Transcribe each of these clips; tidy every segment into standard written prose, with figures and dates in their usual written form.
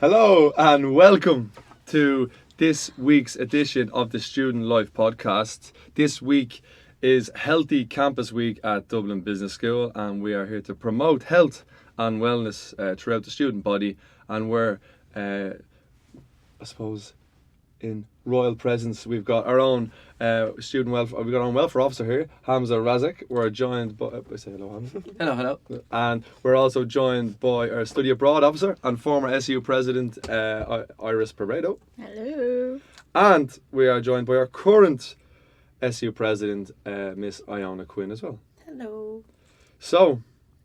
Hello and welcome to this week's edition of the Student Life Podcast. This week is Healthy Campus Week at Dublin Business School, and we are here to promote health and wellness throughout the student body. And we're, I suppose, in royal presence. We've got our own we've got our own welfare officer here, Hamza Razaq. We're joined by say hello, Hamza. Hello. And we're also joined by our study abroad officer and former SU president, Iris Pebredo. Hello. And we are joined by our current SU president, Miss Iona Quinn as well. Hello. So,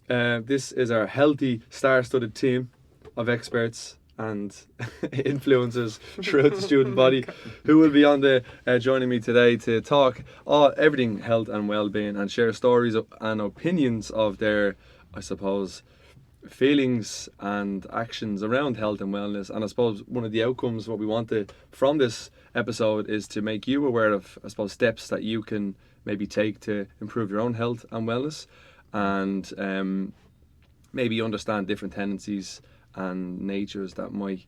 this is our healthy, star-studded team of experts and influencers throughout the student body who will be on the joining me today to talk everything health and well-being and share stories and opinions of their, I suppose, feelings and actions around health and wellness. And I suppose one of the outcomes, what we wanted from this episode, is to make you aware of, I suppose, steps that you can maybe take to improve your own health and wellness, and maybe understand different tendencies and natures that might,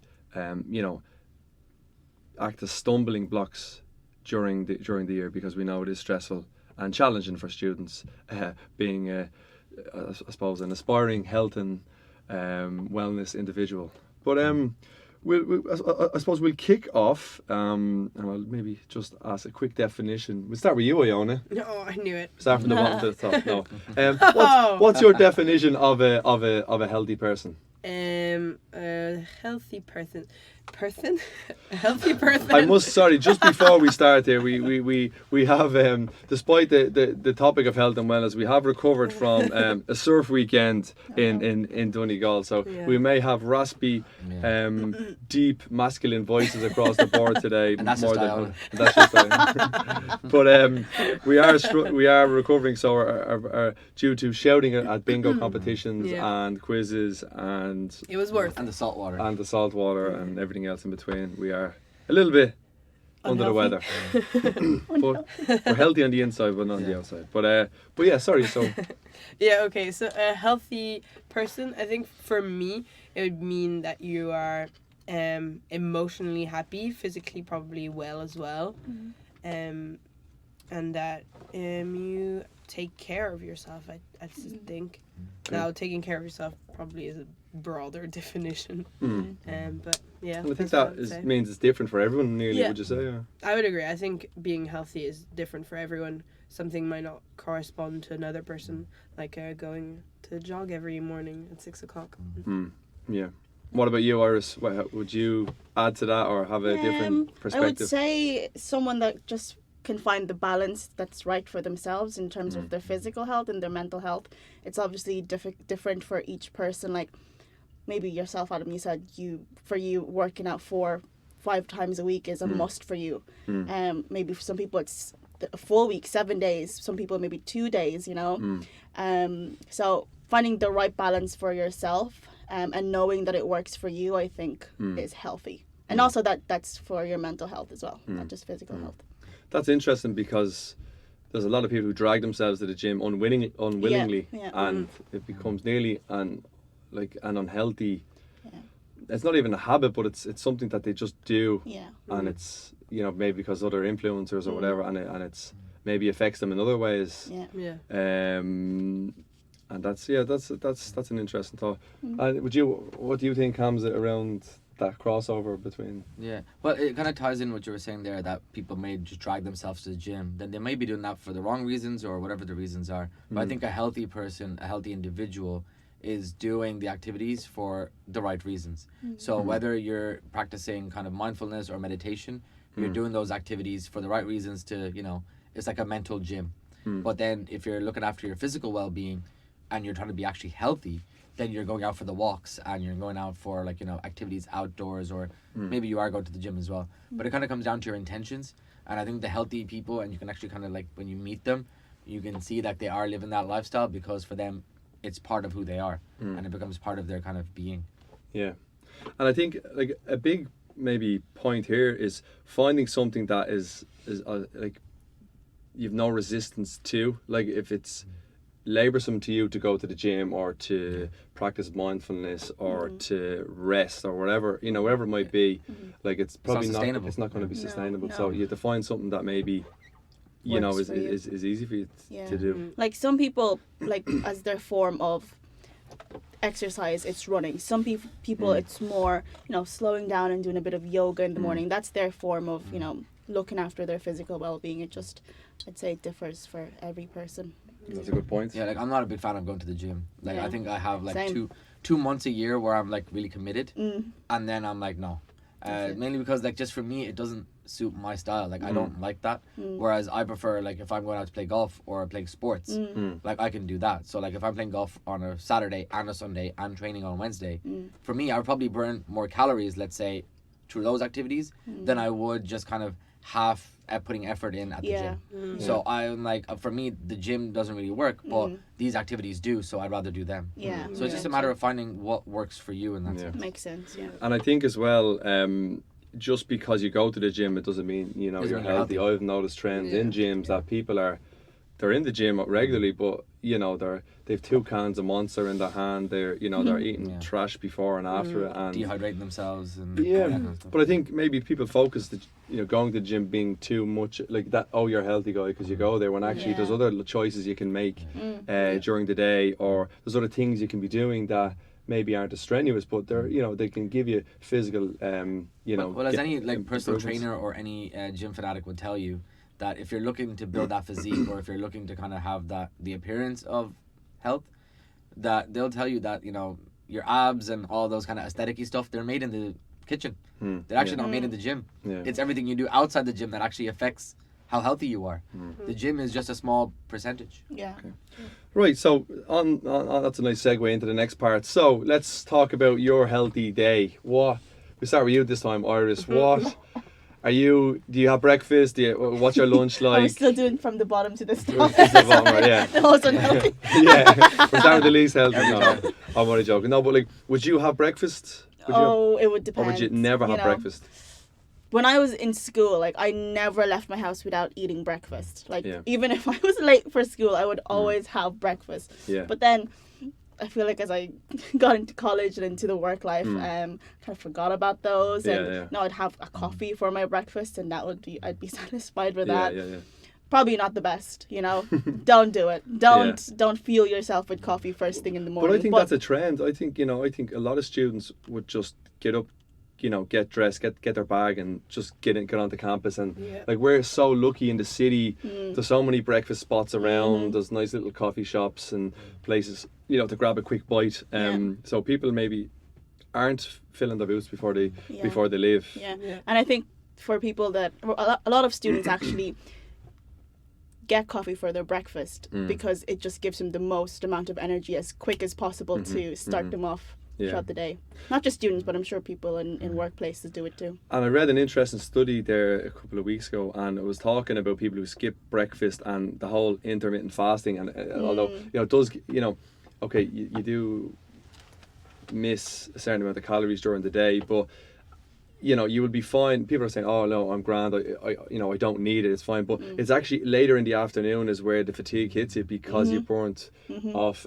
act as stumbling blocks during the year, because we know it is stressful and challenging for students, being, I suppose, an aspiring health and wellness individual. But I suppose we'll kick off, and I'll maybe just ask a quick definition. We'll start with you, Iona. Oh, I knew it. Start from the bottom to the top. No. What's your definition of a healthy person? A healthy person. A healthy person. I must, just before we start here, we have, despite the topic of health and wellness, we have recovered from a surf weekend in Donegal, so we may have raspy, deep masculine voices across the board today. And that's that's just But we are recovering, so are due to shouting at bingo competitions and quizzes, and it was worth and the salt water and everything else in between. We are a little bit under the weather, but we're healthy on the inside, but not on the outside. But yeah, sorry. So okay. So a healthy person, I think for me, it would mean that you are emotionally happy, physically probably well as well, and that you take care of yourself. I just think. Now, taking care of yourself probably is a broader definition. But yeah. And I think that means it's different for everyone, nearly, would you say? Or? I would agree. I think being healthy is different for everyone. Something might not correspond to another person, like going to jog every morning at 6 o'clock. Yeah. What about you, Iris? Would you add to that or have a different perspective? I would say someone that just can find the balance that's right for themselves in terms of their physical health and their mental health. It's obviously different for each person. Like maybe yourself, Adam, you said for you working out 4-5 times a week is a must for you. Maybe for some people it's a full week, 7 days. Some people maybe 2 days, So finding the right balance for yourself and knowing that it works for you, I think is healthy. And also that's for your mental health as well, not just physical health. That's interesting, because there's a lot of people who drag themselves to the gym unwillingly, and it becomes nearly an unhealthy. Yeah. It's not even a habit, but it's something that they just do, and it's maybe because other influencers or whatever, and it's maybe affects them in other ways. And that's an interesting thought. And what do you think, Hamza, around that crossover between? Well, it kind of ties in what you were saying there, that people may just drag themselves to the gym. Then they may be doing that for the wrong reasons or whatever the reasons are. But I think a healthy person, a healthy individual, is doing the activities for the right reasons. So whether you're practicing kind of mindfulness or meditation, you're doing those activities for the right reasons to, it's like a mental gym. But then if you're looking after your physical well-being and you're trying to be actually healthy, then you're going out for the walks and you're going out for activities outdoors, or maybe you are going to the gym as well. But it kind of comes down to your intentions. And I think the healthy people, and you can actually kind of when you meet them, you can see that they are living that lifestyle, because for them it's part of who they are, and it becomes part of their kind of being. Yeah. And I think a big maybe point here is finding something that is you've no resistance to, if it's laboursome to you to go to the gym or to practice mindfulness or to rest or whatever, you know, whatever it might be, like it's probably not sustainable. it's not going to be sustainable. No. So you have to find something that maybe, you know, Works is for you. easy for you to do. Like some people, like as their form of exercise, it's running. Some people it's more, you know, slowing down and doing a bit of yoga in the morning. That's their form of, you know, looking after their physical well-being. It just, I'd say it differs for every person. That's a good point. Yeah, like I'm not a big fan of going to the gym. Like I think I have like Same. two months a year where I'm like really committed, and then I'm like no, it. mainly because like just for me it doesn't suit my style. Like I don't like that. Whereas I prefer like if I'm going out to play golf or playing sports, like I can do that. So like if I'm playing golf on a Saturday and a Sunday and training on Wednesday, for me I would probably burn more calories, let's say, through those activities than I would just kind of half putting effort in at the gym. So I'm like, for me the gym doesn't really work, but these activities do, so I'd rather do them. Yeah. So it's just a matter of finding what works for you in that sense. Makes sense. Yeah. And I think as well, just because you go to the gym, it doesn't mean, you know, Doesn't you're mean you're healthy. healthy. I've noticed trends in gyms that people they're in the gym regularly, but you know they've 2 cans of Monster in their hand. They're they're eating trash before and after it, and Dehydrating themselves and yeah. all that kind of stuff. But I think maybe people focus going to the gym being too much like that. Oh, you're a healthy guy because you go there. When actually there's other choices you can make during the day, or there's other things you can be doing that maybe aren't as strenuous, but they're they can give you physical well, as any like personal improvements. trainer or any gym fanatic would tell you, that if you're looking to build that physique or if you're looking to kind of have the appearance of health, that they'll tell you that your abs and all those kind of aesthetic-y stuff, they're made in the kitchen. They're actually not made in the gym. It's everything you do outside the gym that actually affects how healthy you are. The gym is just a small percentage. Yeah. Okay. Right, so on that's a nice segue into the next part. So let's talk about your healthy day. We start with you this time, Iris. Do you have breakfast? What's your lunch like? I'm still doing from the bottom to the top. This is the bottom, right, yeah. The most unhealthy. Yeah, we're starting with the least healthy. No, I'm only joking. No, but like, would you have breakfast? It would depend. Or would you never have breakfast? When I was in school, like I never left my house without eating breakfast. Like even if I was late for school, I would always have breakfast. Yeah. But then I feel like as I got into college and into the work life, kind of forgot about those. Now I'd have a coffee for my breakfast, and I'd be satisfied with that. Yeah. Probably not the best, Don't do it. Don't fuel yourself with coffee first thing in the morning. But I think that's a trend. I think a lot of students would just get up, get dressed, get their bag, and just get onto campus. And like, we're so lucky in the city. There's so many breakfast spots around. There's nice little coffee shops and places, to grab a quick bite. So people maybe aren't filling their boots before they leave. Yeah. And I think for people that a lot of students actually get coffee for their breakfast because it just gives them the most amount of energy as quick as possible to start them off throughout the day. Not just students, but I'm sure people in workplaces do it too. And I read an interesting study there a couple of weeks ago, and it was talking about people who skip breakfast and the whole intermittent fasting. And although it does, okay, you do miss a certain amount of calories during the day, but you will be fine. People are saying, "Oh no, I'm grand. I don't need it. It's fine." But it's actually later in the afternoon is where the fatigue hits you because you burnt off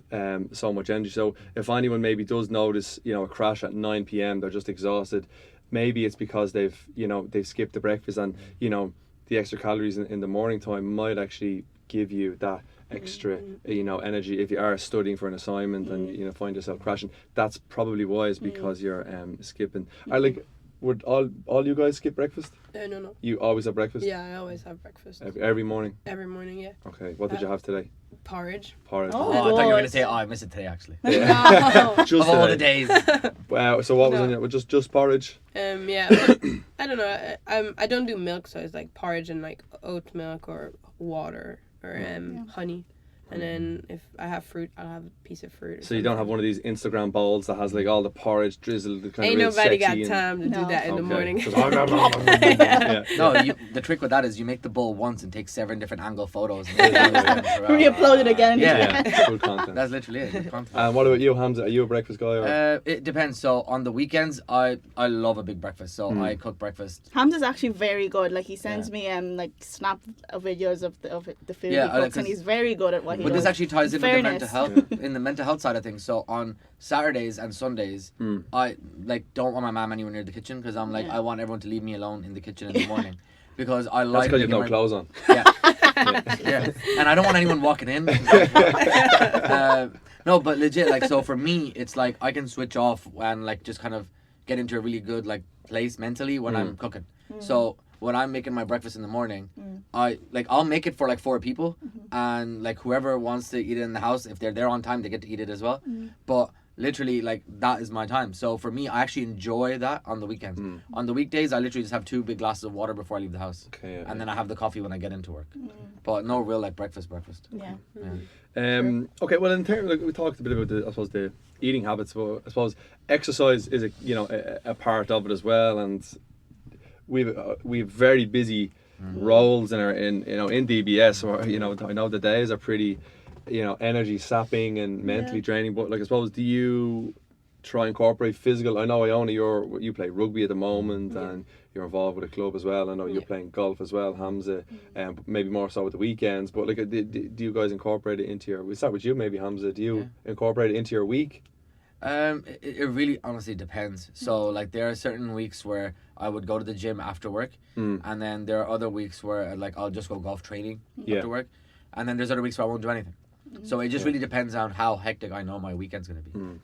so much energy. So if anyone maybe does notice, a crash at 9 p.m, they're just exhausted. Maybe it's because they've skipped the breakfast, and the extra calories in the morning time might actually give you that extra energy if you are studying for an assignment and find yourself crashing. That's probably why, is because you're skipping. Would all you guys skip breakfast? No. You always have breakfast? Yeah, I always have breakfast. Every morning? Every morning, yeah. Okay, what did you have today? Porridge. Porridge. Oh, I thought you were going to say, I missed it today, actually. No. Just Of all today. the days. Wow, so what was in it? Just porridge? Yeah, but I don't know. I don't do milk, so it's like porridge and like oat milk or water or honey. And then if I have fruit, I'll have a piece of fruit. So you don't have one of these Instagram bowls that has like all the porridge drizzled, kind Ain't of real nobody sexy got time to do that in the morning. Just, yeah. No, the trick with that is you make the bowl once and take 7 different angle photos. Re-upload it again. Yeah, good content. That's literally it. Good content. And what about you, Hamza? Are you a breakfast guy? Or? It depends. So on the weekends, I love a big breakfast. So I cook breakfast. Hamza's actually very good. Like he sends me like snap videos of the food he cooks, and he's very good at what he But does. this actually ties in with the mental Fairness. health, in the mental health side of things. So on Saturdays and Sundays, I don't want my mom anywhere near the kitchen because I'm like, Yeah. I want everyone to leave me alone in the kitchen in the morning because I That's like. because you've making no my- clothes on. Yeah. Yeah, and I don't want anyone walking in. No, but legit, like, so for me, it's like I can switch off and like just kind of get into a really good like place mentally when I'm cooking. So when I'm making my breakfast in the morning, I'll make it for like 4 people, and like whoever wants to eat it in the house, if they're there on time, they get to eat it as well. But literally, like, that is my time. So for me, I actually enjoy that on the weekends. On the weekdays, I literally just have 2 big glasses of water before I leave the house. Okay, yeah, And then I have the coffee when I get into work. But no real, like, breakfast. Yeah. Okay, well, in terms, like, we talked a bit about I suppose the eating habits, but I suppose exercise is a part of it as well, and we've very busy roles in DBS, or I know the days are pretty energy sapping and mentally draining, but like I suppose, do you try and incorporate physical? I know Iona, you play rugby at the moment, and you're involved with a club as well. I know you're playing golf as well, Hamza, maybe more so at the weekends, but like do you guys incorporate it into your, we'll start with you maybe, Hamza, do you incorporate it into your week? It really honestly depends. So like there are certain weeks where I would go to the gym after work, and then there are other weeks where like I'll just go golf training after work, and then there's other weeks where I won't do anything. So it just really depends on how hectic I know my weekend's gonna be.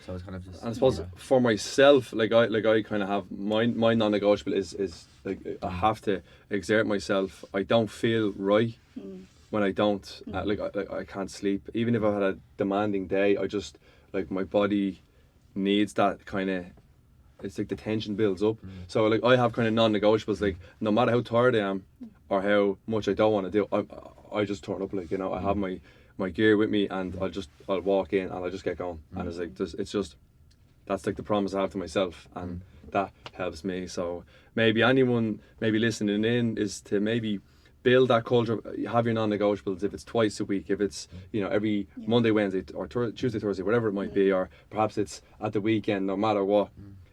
So it's kind of just. And I suppose for myself, like I kind of have my non-negotiable is like I have to exert myself. I don't feel right when I don't. I can't sleep. Even if I've had a demanding day, I just, like, my body needs that kind of. It's like the tension builds up. So like I have kind of non-negotiables. Like no matter how tired I am or how much I don't want to do, I just turn up. Like I have my gear with me, and I'll walk in and I'll just get going. And it's like that's like the promise I have to myself, and that helps me. So maybe anyone listening in is to maybe build that culture. Have your non-negotiables. If it's twice a week, if it's every Monday, Wednesday, or Tuesday, Thursday, whatever it might be, or perhaps it's at the weekend. No matter what,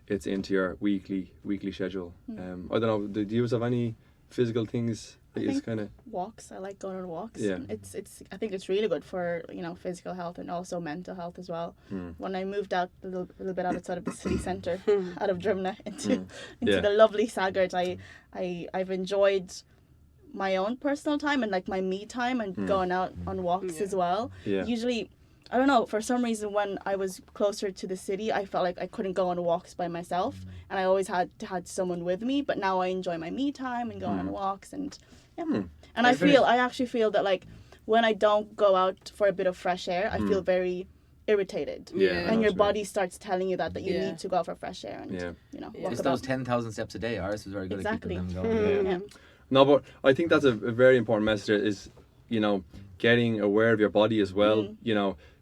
it's into your weekly schedule. I don't know. Do you have any physical things that you kind of walks? I like going on walks. Yeah. It's I think it's really good for physical health and also mental health as well. When I moved out a little bit outside of the city centre, out of Drumna into the lovely Saggart, I've enjoyed my own personal time and like my me time and going out on walks as well. Usually, I don't know, for some reason when I was closer to the city, I felt like I couldn't go on walks by myself, and I always had someone with me. But now I enjoy my me time and going on walks, and and I actually feel that like when I don't go out for a bit of fresh air, I feel very irritated. And your body starts telling you that you need to go out for fresh air and walk It's about. those 10,000 steps a day. Iris is very good at keeping them going. Yeah. No, but I think that's a very important message, is getting aware of your body as well.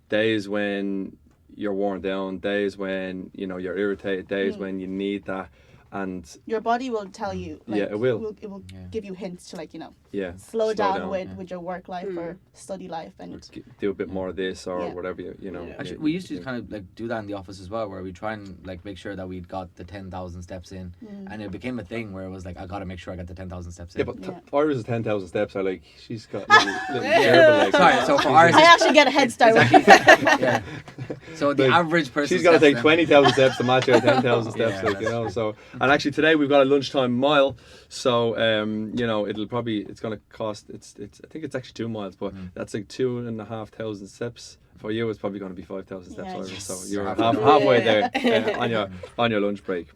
Days when you're worn down, days when you're irritated, days when you need that, and your body will tell you. Like, it will. It will give you hints to slow down with your work life or study life and do a bit more of this or whatever Actually, we used to kind of like do that in the office as well, where we try and like make sure that we'd got the 10,000 steps in, and it became a thing where it was like I got to make sure I got the 10,000 steps in. Yeah, but Iris' 10,000 steps are like, she's got little gerbil legs. Sorry, so for Iris, I actually get a head start. yeah. So the Like, average person, she's got to take 20,000 steps to match her 10,000 steps, So, and actually today we've got a lunchtime mile, so it'll probably, it's going to cost, it's I think it's actually 2 miles, but that's like 2,500 steps. For you, it's probably going to be 5,000 steps, Iris. Yes. So you're halfway there on your lunch break.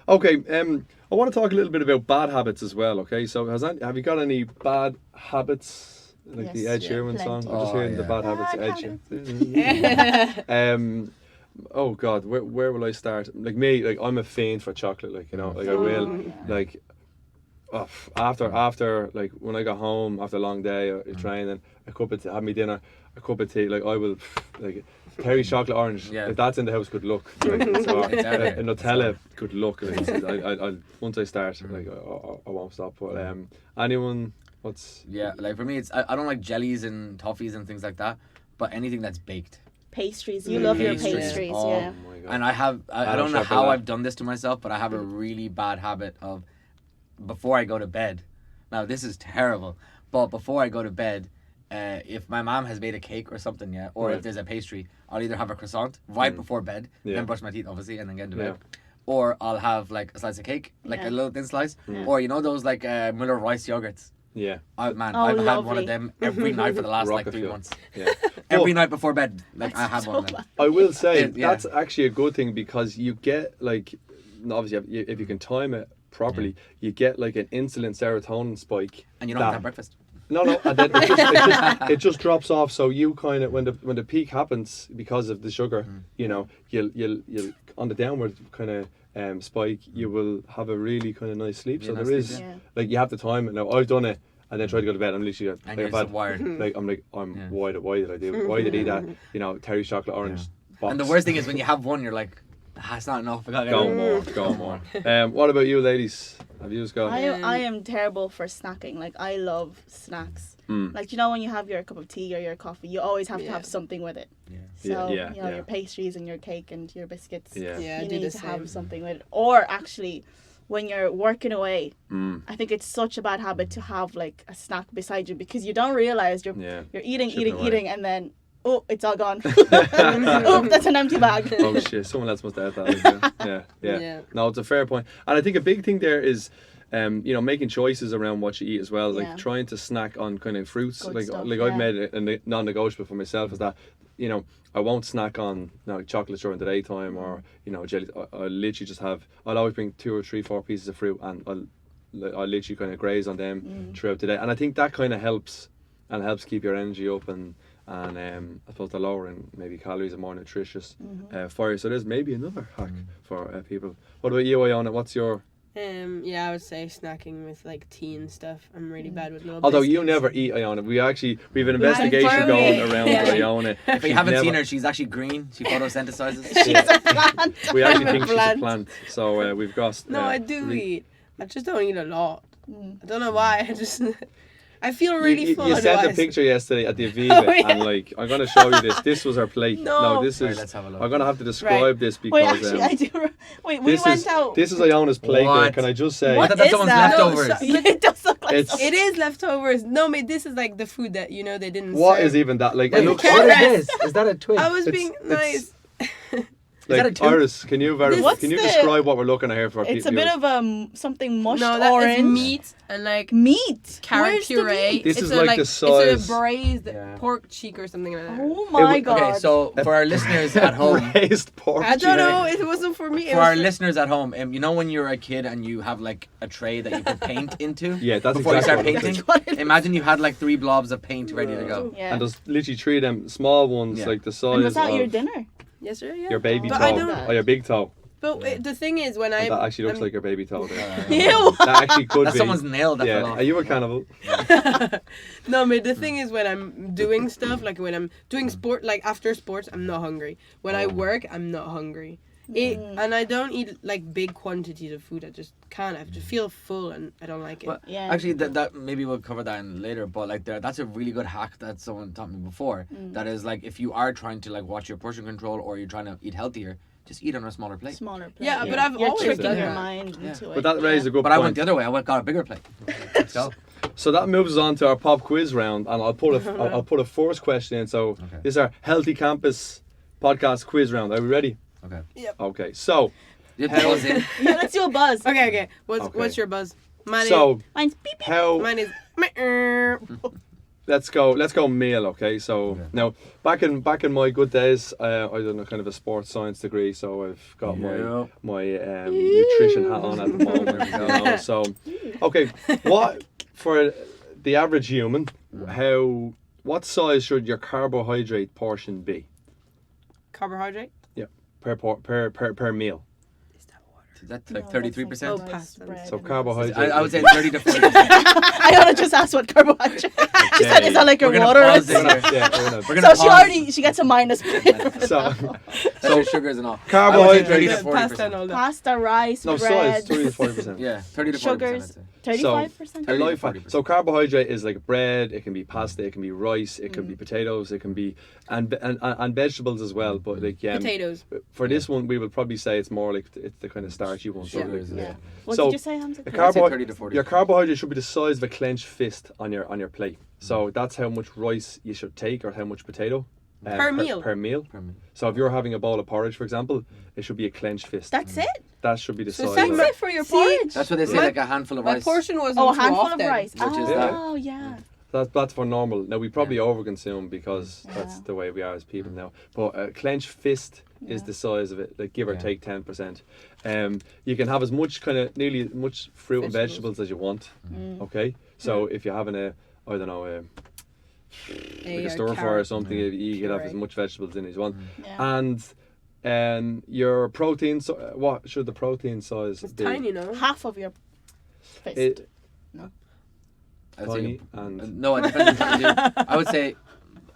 Okay, I want to talk a little bit about bad habits as well. Okay, so have you got any bad habits, like the Ed Sheeran song? I'm just hearing the bad habits of Ed Sheeran. Oh God, where will I start? Like me, like I'm a fiend for chocolate. Like I will like. After like when I got home after a long day of training, a cup of tea, have me dinner, a cup of tea, like I will like Terry chocolate orange. If that's in the house, good luck. Like, so, a Nutella, good luck. Like, I once I start, like I won't stop. But anyone, what's like for me, it's I don't like jellies and toffees and things like that, but anything that's baked. Pastries, you love your pastries, oh my God. And I don't know how I've done this to myself, but I have a really bad habit of, before I go to bed, now this is terrible, but before I go to bed, if my mom has made a cake or something, yeah, or Right. if there's a pastry, I'll either have a croissant right before bed, Yeah. then brush my teeth obviously, and then get into bed. Yeah. Or I'll have like a slice of cake, like Yeah. a little thin slice, Yeah. or you know those like Muller rice yogurts. Yeah. I've had lovely. one of them every night for the last like 3 Rocket months. Yeah. Every But night before bed, like I have one of them. I will say Yeah. that's actually a good thing because you get like, obviously if you can time it properly, you get like an insulin serotonin spike. And you don't have to have breakfast. No, and then it just drops off. So you kind of when the peak happens because of the sugar, you know, you'll on the downward kind of spike, you will have a really kind of nice sleep. Yeah, So nice there sleep, is yeah. like you have to time it. Now I've done it and then tried to go to bed. I'm literally And like, you're I've so had- wired. I'm Yeah. why did I do? Why did I eat that? You know, Terry chocolate orange box. And the worst thing is when you have one, you're like, it's not enough. I gotta get Go more. more, go more. What about you, ladies? Have you just got? I am terrible for snacking. Like I love snacks. Like you know when you have your cup of tea or your coffee, you always have to have something with it. Yeah. So Yeah, you know yeah. your pastries and your cake and your biscuits. Yeah. Yeah, I You do need the to same. have something with it. Or actually, when you're working away, I think it's such a bad habit to have like a snack beside you because you don't realize you're eating, Chipping away. eating, and then it's all gone. Oh, that's an empty bag. Oh shit! Someone else must have had that. Yeah. Yeah. No, it's a fair point, and I think a big thing there is, you know, making choices around what you eat as well. Like Yeah. trying to snack on kind of fruits. Good Like stuff, I've yeah. made it a non-negotiable for myself is that, you know, I won't snack on chocolates during the daytime or jelly. I'll literally just have. I'll always bring 2 or 3, 4 pieces of fruit and I'll literally kind of graze on them throughout the day, and I think that kind of helps keep your energy up and I suppose the lowering maybe calories are more nutritious for you. So there's maybe another hack for people. What about you, Iona? What's your? Yeah, I would say snacking with like tea and stuff. I'm really bad with little. Although you biscuits. never eat Iona, we've an I investigation firmly- going around Yeah. Iona. If you She's haven't never- seen her, she's actually green. She photosynthesizes. we actually I'm a think she's a plant. plant. So we've got. No, I do eat. I just don't eat a lot. I don't know why. I feel really full. You sent a otherwise. picture yesterday at the Aviva, Oh, yeah. and like I'm gonna show you this. This was our plate. No. this Right, is. let's have a look. I'm gonna have to describe this because. Wait, actually, I do. Wait, we this went is out. this is Iona's plate. There. What? Can I just say? I thought that's is someone's that? No, leftovers. so- it does look like It's- something. It is leftovers. No, mate, this is like the food that they didn't. What serve. is even that? Like it Like, looks carrot. like, What is this? Is that a twig? I was It's- being it's- nice. that a tooth? Iris, can you What's can you the- describe what we're looking at here for It's a people? bit of something mushed No, that is orange. meat and like Meat. carrot Where's the puree. meat? This It's is a, like the It's size- a braised Yeah. pork cheek or something like that. Oh my god. Okay, so for our listeners at home, Raised pork. I don't cheek. know. It wasn't for me. It for was our listeners at home, you know when you're a kid and you have like a tray that you put paint into? Yeah, that's Before exactly you what it start is. painting? Imagine you had like 3 blobs of paint ready to go. Yeah. And there's literally 3 of them small ones, Yeah. like the And size was that of your dinner? Yes, sir. Yeah. your baby But toe I don't- or your big toe. But the thing is, when I That actually looks like your baby toe. There. Ew. That actually could That's be. someone's nail that fell Yeah. off. Are you a cannibal? No, but the thing is, when I'm doing stuff, like when I'm doing sport, like after sports, I'm not hungry. When I work, I'm not hungry. And I don't eat like big quantities of food. I just can't. I just feel full, and I don't like it. But Yeah. actually, that maybe we'll cover that in later. But like, that's a really good hack that someone taught me before. That is like, if you are trying to like watch your portion control or you're trying to eat healthier, just eat on a smaller plate. Smaller plate. Yeah, but I've You're always tricking done your that. mind Yeah. into it. But that raises a good But I point. went the other way. I got a bigger plate. Let's go. So that moves us on to our pop quiz round, and I'll put a first question in. So this is our Healthy Campus podcast quiz round. Are we ready? Okay. Okay. So You pause in. Yeah, let's do a buzz. Okay. Okay. What's your buzz? Mine Mine's beep beep. how? Mine is. Let's go meal, okay? So now back in my good days, I done a kind of a sports science degree, so I've got Yeah. my nutrition hat on at the moment. You know? So okay, what for the average human, what size should your carbohydrate portion be Carbohydrate. per meal? Is that like No, 33%? that's Oh, like pasta. bread So and carbohydrate. I would say 30 to 40%. I ought to just ask what carbohydrate. She said, "Is that like your We're gonna water?" pause or it here. Yeah, we're gonna- We're gonna So she gets a minus. so so sugars and all. Carbohydrate- 30 to Yeah, pasta and 40%. all that. Pasta, rice, no bread, size 30 to 40%. Yeah, 30 to 40%. sugars, I'd say. 35%. A life 40%. so carbohydrate is like bread, it can be pasta, it can be rice, it can be potatoes, it can be and vegetables as well. But like Potatoes. for this one, we will probably say it's more like it's the kind of starchy starchy ones. Sugars, Sugars, yeah. yeah. What So, did you say, Hamza? The I'd say carbo- 30 to 40. your carbohydrate should be the size of a clenched fist on your plate. So that's how much rice you should take, or how much potato Per meal? Per meal. Per meal. So if you're having a bowl of porridge, for example, it should be a clenched fist. That's it? That should be the So size. that's of That's it. it for your See, porridge? That's what they say, My- like a handful of My rice. portion wasn't Oh, a too handful often. of rice. Which is Oh, yeah. That's for normal. Now we probably overconsume because Yeah. that's the way we are as people now. But a clenched fist is Yeah. the size of it, like give or Yeah. take 10%. You can have as much nearly as much fruit and Vegetables. vegetables as you want. Mm. Okay, so if you're having I don't know, like a stir fry or something, you can have as Right. much vegetables in as you want. Yeah. And your protein, what should the protein size It's be? tiny, no? Half of your fist. It- I'd Tiny say, and no, it depends on what you do. I would say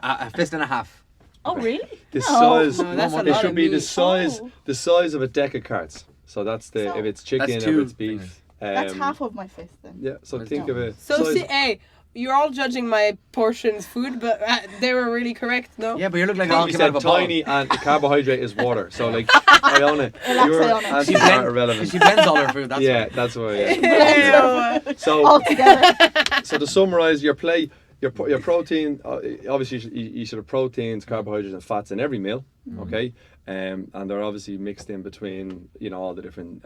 a fist and a half. Oh, really? the No. size. No, that's a It lot should of be the meat. size, Oh. the size of a deck of cards. So that's So- if it's chicken That's or if two it's beef. That's half of my fist then. Yeah. So That's think two. of a So size. see, hey, you're all judging my portions food, but they were really correct, no? Yeah, but you look like it all You came out of said a ball. tiny and the carbohydrate is water. So like Iona, your Iona. answers She are blends, irrelevant. she blends all her food. That's Yeah, why. that's why. Yeah. Ew. So All together. so to summarize your plate, your protein, obviously you should have proteins, carbohydrates and fats in every meal, okay? And they're obviously mixed in between, all the different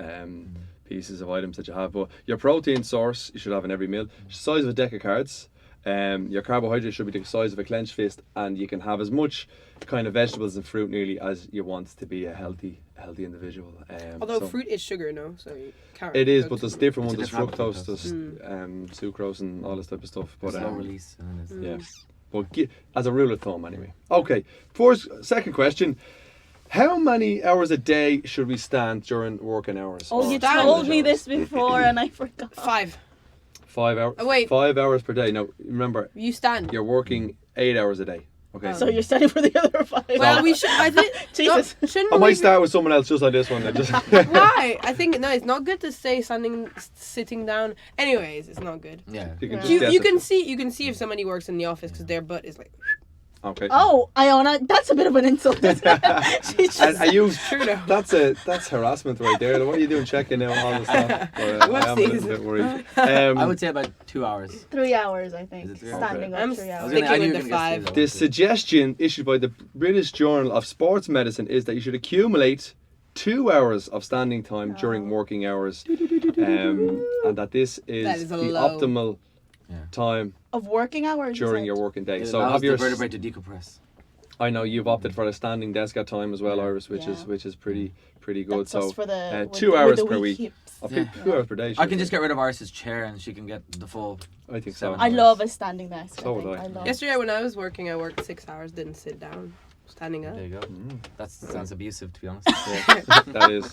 pieces of items that you have. But your protein source you should have in every meal, size of a deck of cards. Your carbohydrate should be the size of a clenched fist, and you can have as much kind of vegetables and fruit nearly as you want to be a healthy individual. Although so fruit is sugar, no? So you can't. it is, go but too there's much. different ones. It's There's a different fructose, fructose. there's sucrose, and all this type of stuff. But Slow release. And then it's- yeah, but as a rule of thumb, anyway. Okay, second question: how many hours a day should we stand during working hours? Oh, or you Stand told me hours? this before and I forgot. 5. 5 hours. Oh, wait. 5 hours per day. Now remember, You stand. you're working 8 hours a day. Okay. Oh. So you're studying for the other 5. Well, we should. I think. Jesus. Shouldn't I we? might start with someone else just like this one. Then just Why? I think no. It's not good to stay sitting down. Anyways, it's not good. Yeah. you can Yeah. just You guess you it. can see if somebody works in the office because their butt is like. Okay. Oh, Iona, that's a bit of an insult. She's And just, I use True though. that's harassment right there. What are you doing checking out all the stuff? But, I am a little Whoopsies. bit worried. I would say about 2 hours. 3 hours, I think. Is it 3 hours? Standing Okay. up I'm 3 I hours. was Sticking I knew with you the were gonna guess 5. The suggestion issued by the British Journal of Sports Medicine is that you should accumulate 2 hours of standing time during working hours, and that this is, That is a the low. optimal Yeah. time Of working hours? you during said? your working day. It So allows have the your. vertebrae to decompress. I know you've opted for a standing desk at time as well, Yeah. Iris, which Yeah. is pretty good. That's So us for the, with 2 the- with hours the per weak week. hips. I Yeah. think 2 hours per day. I should can be- just get rid of Iris's chair and she can get the full. I think so. 7 I hours. love a standing desk. So I would think. I. love Yesterday when I was working, I worked 6 hours. Didn't sit down. Standing up. There you go. Mm. That sounds abusive, to be honest. Yeah, that is.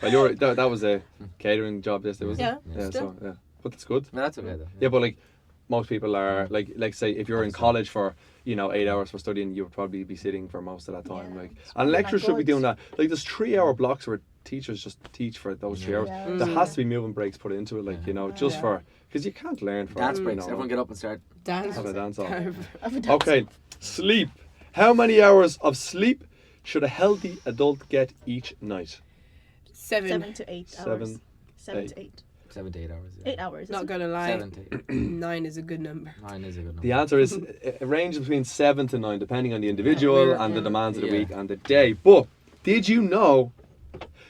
Well, that was a catering job yesterday, wasn't Yeah. it? Yeah. Still. So yeah, but that's good. No, that's okay though. Yeah, but like most people are like say if you're in college for 8 hours for studying, you would probably be sitting for most of that time. Yeah, Like, it's and probably lecturers not should be good. doing that. Like there's 3-hour blocks where teachers just teach for those 3 hours. Yeah. There Mm. has to be moving breaks put into it, like just Yeah. for because you can't learn for Dance you breaks. know, Everyone get up and start. Dance. have a dance off. Of a desk. Okay, sleep. How many hours of sleep should a healthy adult get each night? 7. 7 to 8 hours. 7, 7 8. to 8. 7 to 8 hours. Yeah. 8 hours. Not isn't it? gonna lie. 7 to 8. 9 is a good number. 9 is a good number. The answer is a range between 7 to 9, depending on the individual and the demands of the Yeah. week and the day. But did you know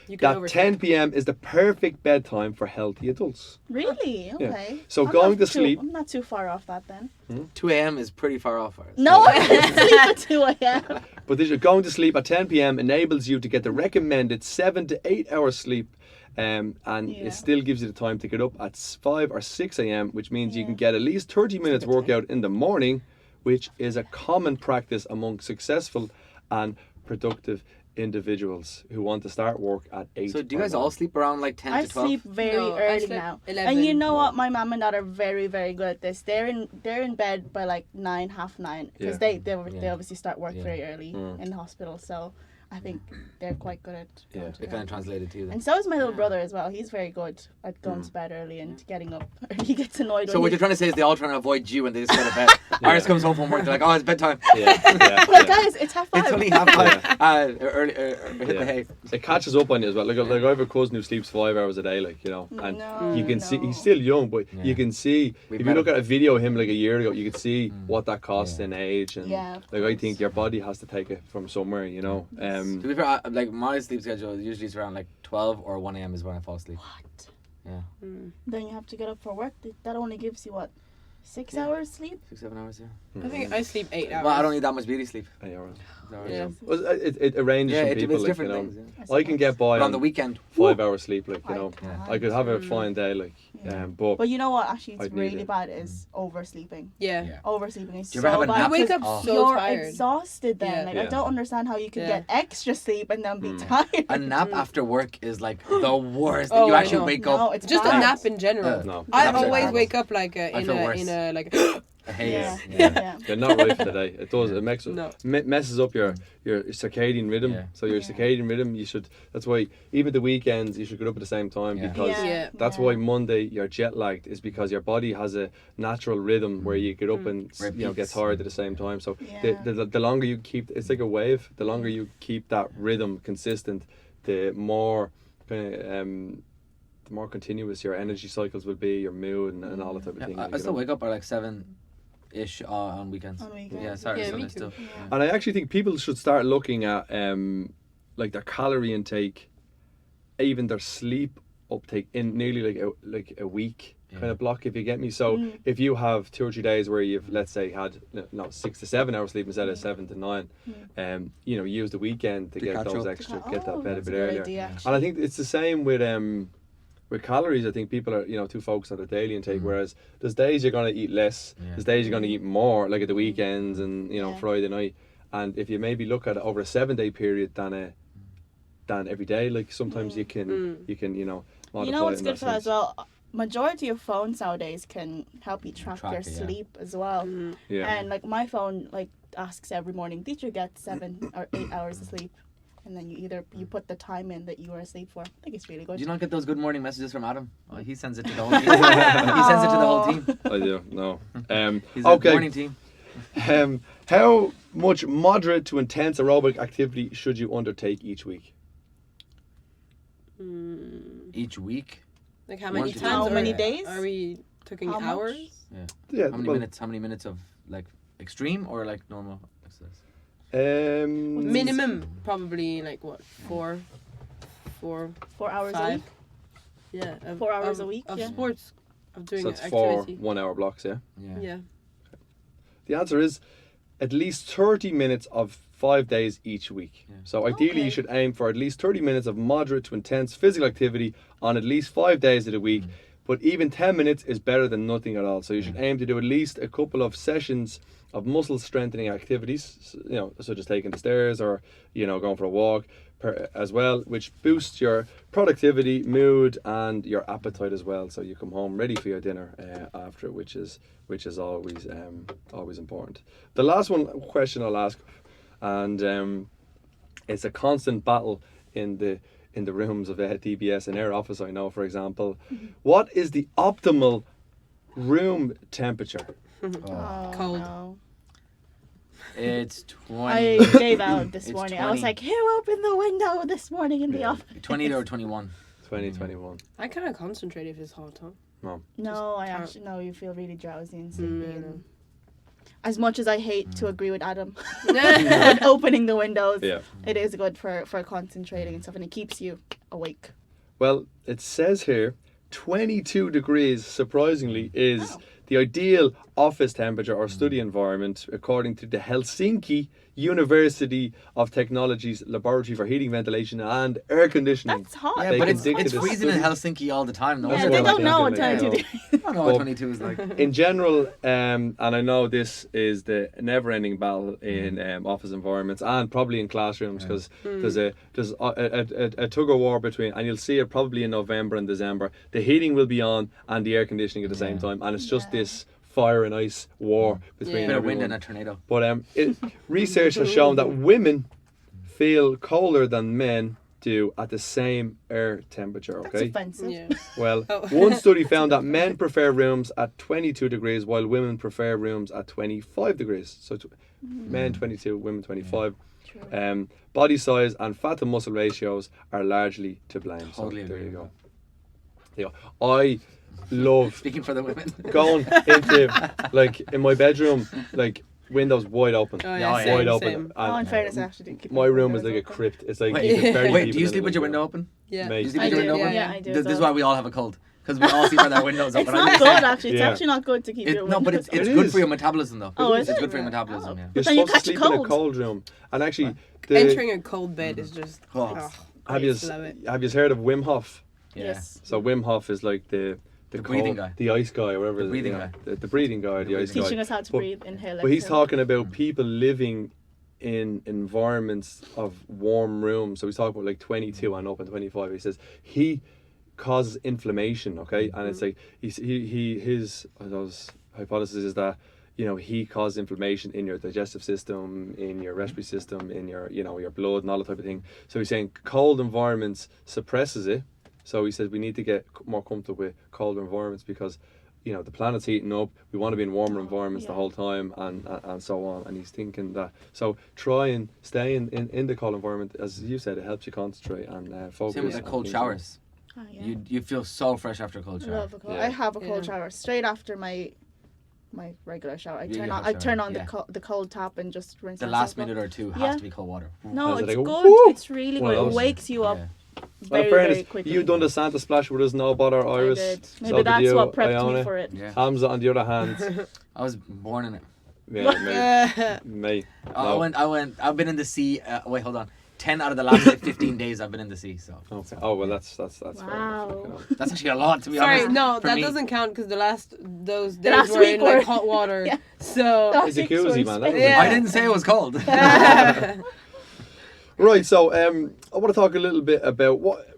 You can that oversleep. 10 p.m. is the perfect bedtime for healthy adults? Really? Okay. So I'm going not to too- sleep- I'm not too far off that then. 2 a.m. is pretty far off ours. No, I can sleep at 2 a.m. But going to sleep at 10 p.m. enables you to get the recommended 7 to 8 hours sleep. And Yeah. it still gives you the time to get up at 5 or 6 a.m., which means you Yeah. can get at least 30 minutes good time. workout in the morning, which is a common practice among successful and productive individuals who want to start work at 8. So do you or guys 9. all sleep around like 10 I to 12? sleep very No, I early sleep now. 11. And you know what? My mom and dad are very, very good at this. They're in bed by like 9, half 9. Because Yeah. they Yeah. obviously start work Yeah. very early Mm. in the hospital. So I think they're quite good at Yeah. going to It kind of bed. translated to you then. And so is my little brother as well. He's very good at going to bed early and getting up. He gets annoyed So when what he- you're trying to say is they all trying to avoid you and they just go to bed. Iris comes home from work, they're like, oh, it's bedtime. Yeah. I'm like, guys, it's half 5. It's only half five. Early, hit the Yeah. hay. It catches up on you as well. Like I have a cousin who sleeps 5 hours a day, like, you know, and No, you can see no. he's still young, but Yeah. you can see We've if met you look him. at a video of him like a year ago, you can see what that costs Yeah. in age, and Yeah, of like I course. think your body has to take it from somewhere, you know. To be fair, like my sleep schedule usually is around like 12 or 1 a.m. is when I fall asleep. What? Yeah, Then you have to get up for work. That only gives you what? 6 Yeah. hours sleep? 6-7 hours. Yeah. I think I sleep 8 hours. Well, I don't need that much beauty sleep. Yeah. Yeah. Well, it arranges Yeah, from it's people, like, you different know. things. I can get by But on the weekend, 5 hours sleep, like, you know. Yeah. I could have a fine day, like, but But you know what? Actually, it's I'd need really it. bad is oversleeping. Yeah. Yeah. Oversleeping is Do you so ever have a bad. nap? I wake up Oh. so You're tired. exhausted then. Yeah. Like Yeah. I don't understand how you can Yeah. get extra sleep and then be tired. a nap after work is like the worst. Oh, you I actually know. wake No, up. it's Just bad. a nap in general. no. I Naps are always horrible. wake up like I feel worse. in a like A haze. Yeah. Yeah. Yeah. They're not right for the day. It does. It makes No. messes up your circadian rhythm. Yeah. So your Yeah. circadian rhythm, you should. That's why even the weekends you should get up at the same time, Yeah. because Yeah. that's why Monday you're jet lagged, is because your body has a natural rhythm where you get up and Where it get peaks. tired at the same time. So Yeah. the longer you keep, it's like a wave. The longer you keep that rhythm consistent, the more kind of the more continuous your energy cycles will be, your mood and all that type of thing. Yeah, like, I you still know. wake up at like 7-ish on weekends. On weekends. Yeah, Saturday, Yeah, Sunday me too. still. Yeah. And I actually think people should start looking at like their calorie intake, even their sleep uptake in nearly like a week kind Yeah. of block, if you get me. So if you have 2 or 3 days where you've, let's say, had 6 to 7 hours sleep instead of 7 to 9, you know, use the weekend to To get catch those up. extra, Oh, get that bed a that's bit a good earlier. idea, And actually. I think it's the same with calories. I think people are, you know, too focused on their daily intake, whereas there's days you're going to eat less, Yeah. there's days you're going to eat more, like at the weekends and, you know, Yeah. Friday night. And if you maybe look at it over a 7-day period than every day, like sometimes you can you know modify You know what's it in good that for that as sense. well? Majority of phones nowadays can help you track Track your it, yeah. sleep as well. Yeah. And like my phone like asks every morning, did you get 7 or 8 hours of sleep? And then you put the time in that you were asleep for. I think it's really good. Do you not get those good morning messages from Adam? Oh, he sends it to the whole team. He sends it to the whole team. I do. No. He's a Okay. morning team. How much moderate to intense aerobic activity should you undertake each week? Each week. Like how many 1 to times? How or many days? Are we talking How much? hours? Yeah. How many minutes? How many minutes of like extreme or like normal exercise? Minimum, probably like what, 4 4 hours a 5? week. Yeah, 4 hours a week, of yeah. sports, of doing So it's 4 activity. 1-hour blocks. Yeah. Yeah. The answer is at least 30 minutes of 5 days each week. Yeah. So ideally, you Okay. should aim for at least 30 minutes of moderate to intense physical activity on at least 5 days of the week. But even 10 minutes is better than nothing at all. So you should aim to do at least a couple of sessions of muscle strengthening activities, you know, such as taking the stairs or, you know, going for a walk as well, which boosts your productivity, mood, and your appetite as well. So you come home ready for your dinner after, which is always important. The last question I'll ask, and it's a constant battle in the rooms of DBS in our office, I know, for example. What is the optimal room temperature? Oh, Cold. no. It's 20. I gave out this It's morning. I was 20. like, who opened the window this morning in the office? 20 or 21. 2021. I can't concentrate if it's hot, huh? No, I Can't. actually no. You feel really drowsy and sleepy. Mm. And as much as I hate to agree with Adam on opening the windows, Yeah. it is good for concentrating and stuff, and it keeps you awake. Well, it says here 22 degrees, surprisingly, is Oh. the ideal office temperature or study environment, according to the Helsinki University of Technology's Laboratory for Heating, Ventilation and Air Conditioning. That's hot. Yeah, They but can it's dig to it's the freezing in study. Helsinki all the time. No That's Yeah, one's they what gonna I'm don't know thinking, what like, 22 degrees. I don't know what 22 is like. In general, and I know this is the never-ending battle in office environments and probably in classrooms, because there's a tug of war between, and you'll see it probably in November and December. The heating will be on and the air conditioning at the same time, and it's just this fire and ice war between Yeah. Bit of wind everyone. and a tornado. But research has shown that women feel colder than men do at the same air temperature, That's okay? offensive. Yeah. Well, Oh. one study found that men prefer rooms at 22 degrees while women prefer rooms at 25 degrees. So men 22, women 25. True. Body size and fat to muscle ratios are largely to blame. Totally so there agree you with go. Yeah, I love Speaking for the women. going into, like, in my bedroom, like, windows wide open. Oh, Yeah, yeah, oh, yeah. same, Wide open. same. Oh, in And fairness, I actually do keep my my room is windows like a open. crypt. It's like Wait, you can barely wait, keep do you it sleep in with the your window. window open? Yeah. Mate. Do you sleep I with your do, window open? yeah, I do. This as is well. why we all have a cold. Because we all sleep with our windows It's open. not good, actually. It's Yeah. actually not good to keep your No, but windows it's It good is. for your metabolism, though. Oh, is It's it? good for your Right. metabolism, Oh. yeah. You're Then you supposed to catch a sleep in a cold. cold room. And actually, Entering a cold bed is just. Oh. Oh, have you love it. heard of Wim Hof? Yeah. Yes. So Wim Hof is like the breathing guy. the ice guy, or whatever. The breathing guy. The breathing guy, the ice guy. Teaching us how to But- breathe, inhale, But he's exhale. talking about people living in environments of warm rooms. So he's talking about like 22 and up and 25. He says he causes inflammation, okay? And it's like his hypothesis is that, you know, he causes inflammation in your digestive system, in your respiratory system, in your, you know, your blood and all that type of thing. So he's saying cold environments suppresses it. So he says we need to get more comfortable with colder environments because, you know, the planet's heating up. We want to be in warmer environments the Yeah. whole time, and so on. And he's thinking that. So try and stay in the cold environment. As you said, it helps you concentrate and focus. Same with the on cold things. showers. Oh, yeah. You feel so fresh after a cold I shower. love a cold. Yeah. I have a cold Yeah. shower straight after my regular shower. I Yeah, turn you on. have I shower, turn on yeah. the cold tap and just rinse The myself last off. minute or two has Yeah. to be cold water. No, As it's they go, good. "Woo!" It's really One good. of It those. wakes you up Yeah. Well, very, fairness, very quickly. you've done the Santa splash with us, no bother, I Iris. did. So Maybe did that's you, what prepped Iona. me for it. Yeah. Hamza, on the other hand, I was born in it. mate. I've been in the sea. Wait, hold on. 10 out of the last like, 15 days I've been in the sea. So Okay. Oh well, that's fair enough. Wow. You know. that's actually a lot to be Sorry, honest. no, for that me. doesn't count because those The days last were week in like were- hot water. Yeah. So. Last It's a week was jacuzzi, man. That space. Yeah. I didn't say it was cold. Right. So I want to talk a little bit about what,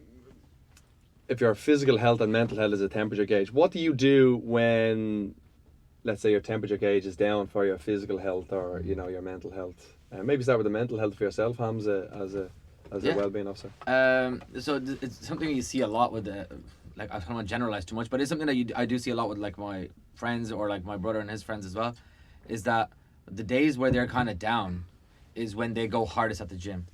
if your physical health and mental health is a temperature gauge. What do you do when, let's say, your temperature gauge is down for your physical health or your mental health? Maybe start with the mental health for yourself, Hamza, as a Yeah. well-being officer. It's something you see a lot with like I don't want to generalize too much, but it's something that I do see a lot with like my friends or like my brother and his friends as well, is that the days where they're kind of down is when they go hardest at the gym.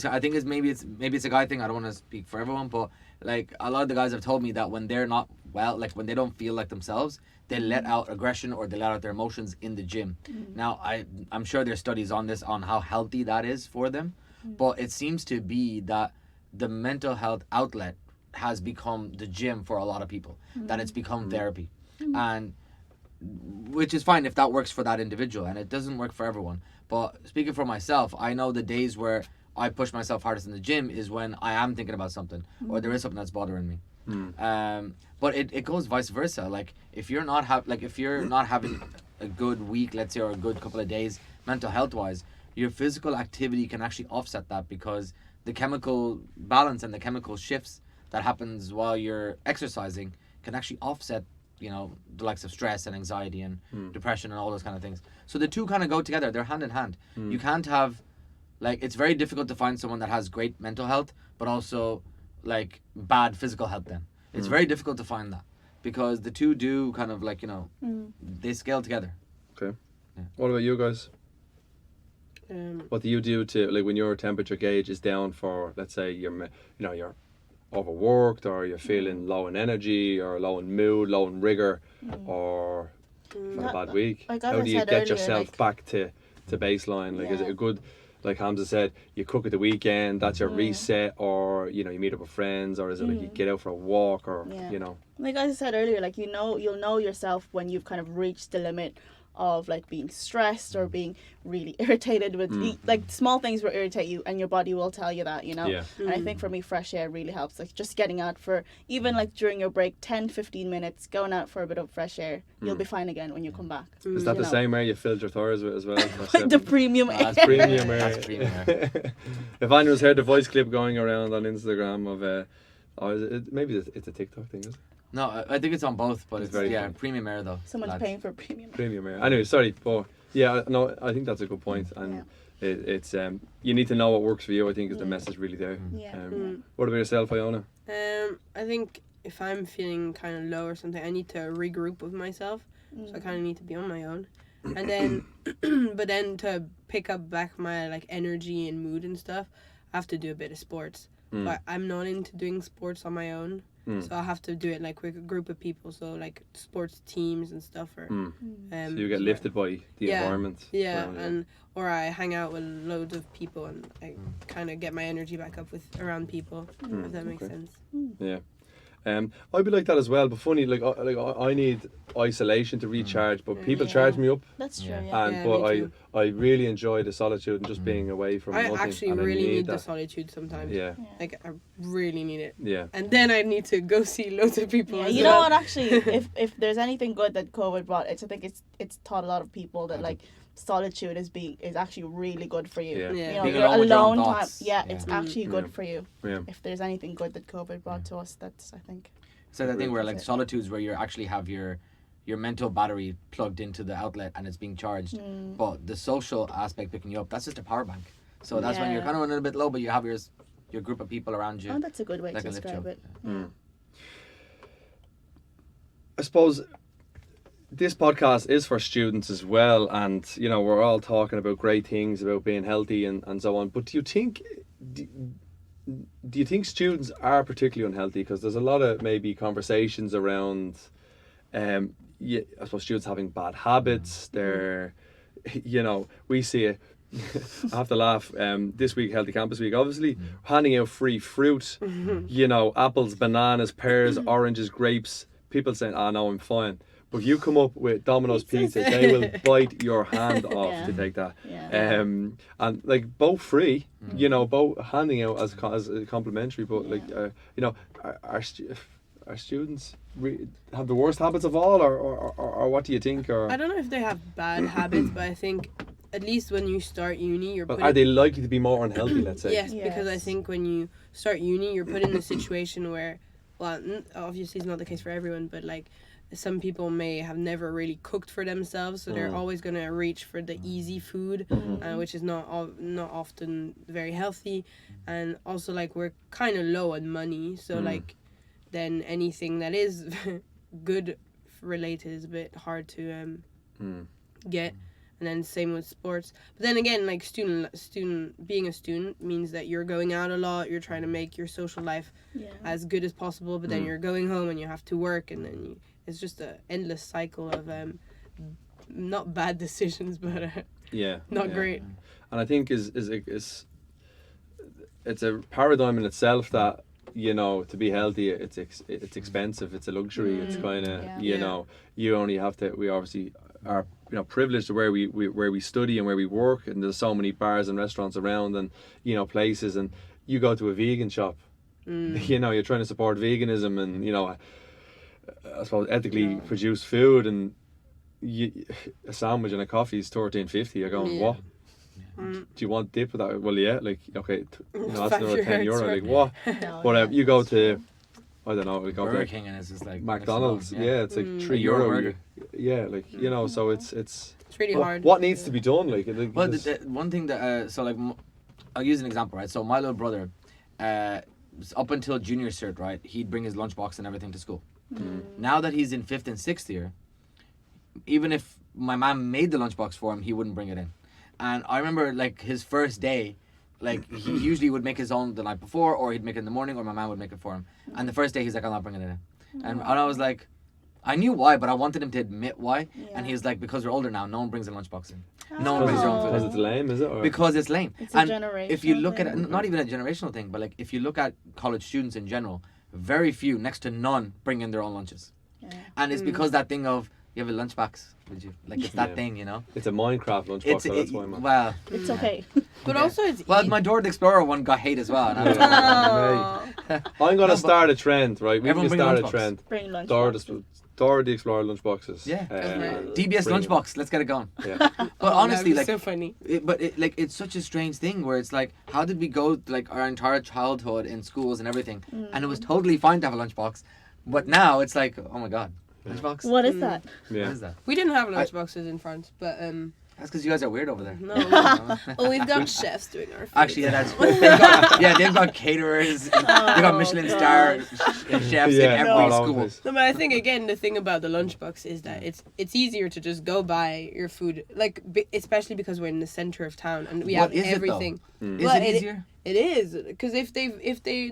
I think maybe it's a guy thing. I don't want to speak for everyone, but like a lot of the guys have told me that when they're not well, like when they don't feel like themselves, they let out aggression or they let out their emotions in the gym. Now I'm sure there's studies on this on how healthy that is for them, but it seems to be that the mental health outlet has become the gym for a lot of people. That it's become therapy, and which is fine if that works for that individual, and it doesn't work for everyone. But speaking for myself, I know the days where I push myself hardest in the gym is when I am thinking about something or there is something that's bothering me. But it goes vice versa. Like if you're not having a good week, let's say, or a good couple of days mental health wise, your physical activity can actually offset that because the chemical balance and the chemical shifts that happens while you're exercising can actually offset the likes of stress and anxiety and depression and all those kind of things. So the two kind of go together. They're hand in hand. You can't have, like, it's very difficult to find someone that has great mental health but also like bad physical health. Then it's very difficult to find that because the two do kind of like they scale together. Okay. Yeah. What about you guys? Um, What do you do to, like, when your temperature gauge is down for, let's say, you're overworked or you're feeling low in energy or low in mood, low in rigor, or had a bad week? like as How I do you said get earlier, yourself like- back to baseline? Like, is it Yeah. a good, like Hamza said, you cook at the weekend, that's your reset, or you meet up with friends, or is it like you get out for a walk, or Yeah. Like as I said earlier, like you'll know yourself when you've kind of reached the limit of like being stressed or being really irritated with like small things will irritate you and your body will tell you that Yeah. and I think for me fresh air really helps, like just getting out for even like during your break 10-15 minutes, going out for a bit of fresh air, you'll be fine again when you come back. Is that You the know. same air you filled your tires with as well? The premium air. That's Premium air. That's premium air. If anyone's heard the voice clip going around on Instagram of maybe it's a TikTok thing, is it? No, I think it's on both, but It's it's very yeah, fun. premium air though. Someone's lads. paying for premium air. Premium air. Anyway, sorry, but yeah, no, I think that's a good point, and it's you need to know what works for you. I think is the message really there. Yeah. What about yourself, Iona? I think if I'm feeling kind of low or something, I need to regroup with myself. So I kind of need to be on my own, and then, but then to pick up back my like energy and mood and stuff, I have to do a bit of sports. But I'm not into doing sports on my own, so I have to do it like with a group of people. So like sports teams and stuff. Or So you get lifted by the environment. Yeah, or I hang out with loads of people and I kind of get my energy back up with around people. If that makes sense. Yeah. I'd be like that as well, but funny, like I need isolation to recharge, but people charge me up, That's true. Yeah. and Yeah, but me too. I really enjoy the solitude and just being away from I nothing. actually and I really need the that. solitude sometimes. Yeah, Like I really need it. yeah. And then I need to go see loads of people. Yeah, as you well. know what? Actually, if there's anything good that COVID brought, I think it's taught a lot of people that like solitude is actually really good for you. Yeah. Yeah. You know, Being you're alone with your own alone time. thoughts. Yeah, Yeah. it's actually good Yeah. for you. Yeah. If there's anything good that COVID brought to us, that's I think. So the thing where like That's it. solitude's where you actually have your mental battery plugged into the outlet and it's being charged, but the social aspect picking you up, that's just a power bank. So that's when you're Yeah. kind of a little bit low, but you have your group of people around you. Oh, that's a good way that to can lift you describe up. it. I suppose this podcast is for students as well, and you know we're all talking about great things about being healthy and so on. But do you think students are particularly unhealthy? Because there's a lot of maybe conversations around, I suppose students having bad habits. They're, we see it. I have to laugh. This week, Healthy Campus Week, obviously, handing out free fruit. Apples, bananas, pears, oranges, grapes. People saying, "Oh no, I'm fine." But if you come up with Domino's pizza, they will bite your hand off to take that. Yeah. And like both free, both handing out as complimentary. But like, are students have the worst habits of all, or what do you think? Or I don't know if they have bad habits, but I think at least when you start uni, you're but put are they likely to be more unhealthy? Let's say. Yes, because I Yes. think when you start uni, you're put in a situation where, well, obviously it's not the case for everyone, but like some people may have never really cooked for themselves, so they're always gonna reach for the easy food, which is not often very healthy, and also like we're kind of low on money, so like then anything that is good related is a bit hard to get. And then same with sports. But then again, like being a student means that you're going out a lot, you're trying to make your social life as good as possible, but then you're going home and you have to work, and then it's just an endless cycle of not bad decisions, but not great. And I think is it's a paradigm in itself that to be healthy it's expensive, it's a luxury, it's kind of you only have to. We obviously are privileged to where we study and where we work, and there's so many bars and restaurants around, and places, and you go to a vegan shop, you're trying to support veganism, and I suppose ethically produced food, and a sandwich and a coffee is $13.50. You're going, what? Do you want dip with that? Well, yeah, like okay, that's another €10. Like what? No, But you go to, I don't know, we go Burger to King and it's just like McDonald's. next to Yeah, none, it's like Euro €3. burger. Yeah, like so it's It's really what, hard. what needs to be done? Like, Well, the one thing that so like I'll use an example, right? So my little brother, up until junior cert, right, he'd bring his lunchbox and everything to school. Now that he's in 5th and 6th year, even if my mom made the lunchbox for him, he wouldn't bring it in. And I remember like his first day, like he usually would make his own the night before, or he'd make it in the morning, or my mom would make it for him. And the first day he's like, I'm not bringing it in. And I was like, I knew why, but I wanted him to admit why. And he's like, because we're older now, no one brings a lunchbox in. No one brings their own food because in. it's lame, is it? Or? Because it's lame. It's a and generational if you look at it, thing. not even a generational thing, but like if you look at college students in general, very few, next to none, bring in their own lunches. And it's because that thing of, you have a lunchbox, would you? Like it's that thing, It's a Minecraft lunchbox, so that's why. Well, It's okay. But also it's well, my Dora the Explorer one got hate as well. And I was like, I'm gonna start a trend, right? We Everyone can bring a start a lunchbox. trend. Bring lunch. Dora the Explorer lunchboxes. yeah, Okay. DBS bring 'em. lunchbox. Let's get it going. Yeah. But honestly, that'd be like, so funny. it's such a strange thing where it's like, how did we go like our entire childhood in schools and everything, and it was totally fine to have a lunchbox, but now it's like, oh my god, lunchbox. What is that? Yeah. What is that? We didn't have lunchboxes in France, but That's because you guys are weird over there. No. Well, we've got chefs doing our food. Actually, yeah, that's they've got caterers. They've got Michelin star chefs in every all over school. the place. No, but I think again the thing about the lunchbox is that it's easier to just go buy your food, like especially because we're in the center of town and we have everything. Is it easier? It is, because if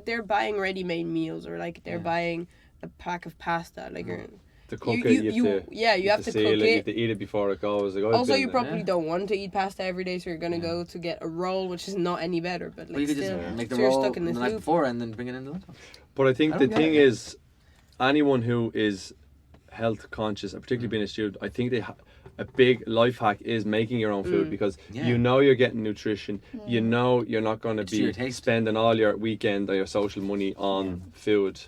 they're buying ready-made meals, or like they're buying a pack of pasta, like To cook you have have to seal cook You it. have to eat it before it goes. Like, Also, you probably don't want to eat pasta every day, so you're gonna go to get a roll, which is not any better. But like, Well, you could still, just make the so you're roll stuck in the this night loop. before and then bring it in the lunchbox. But I think I the don't get thing it. is, anyone who is health conscious, and particularly being a student, I think a big life hack is making your own food, because you know you're getting nutrition. You know you're not going to It's to your be taste. spending all your weekend or your social money on food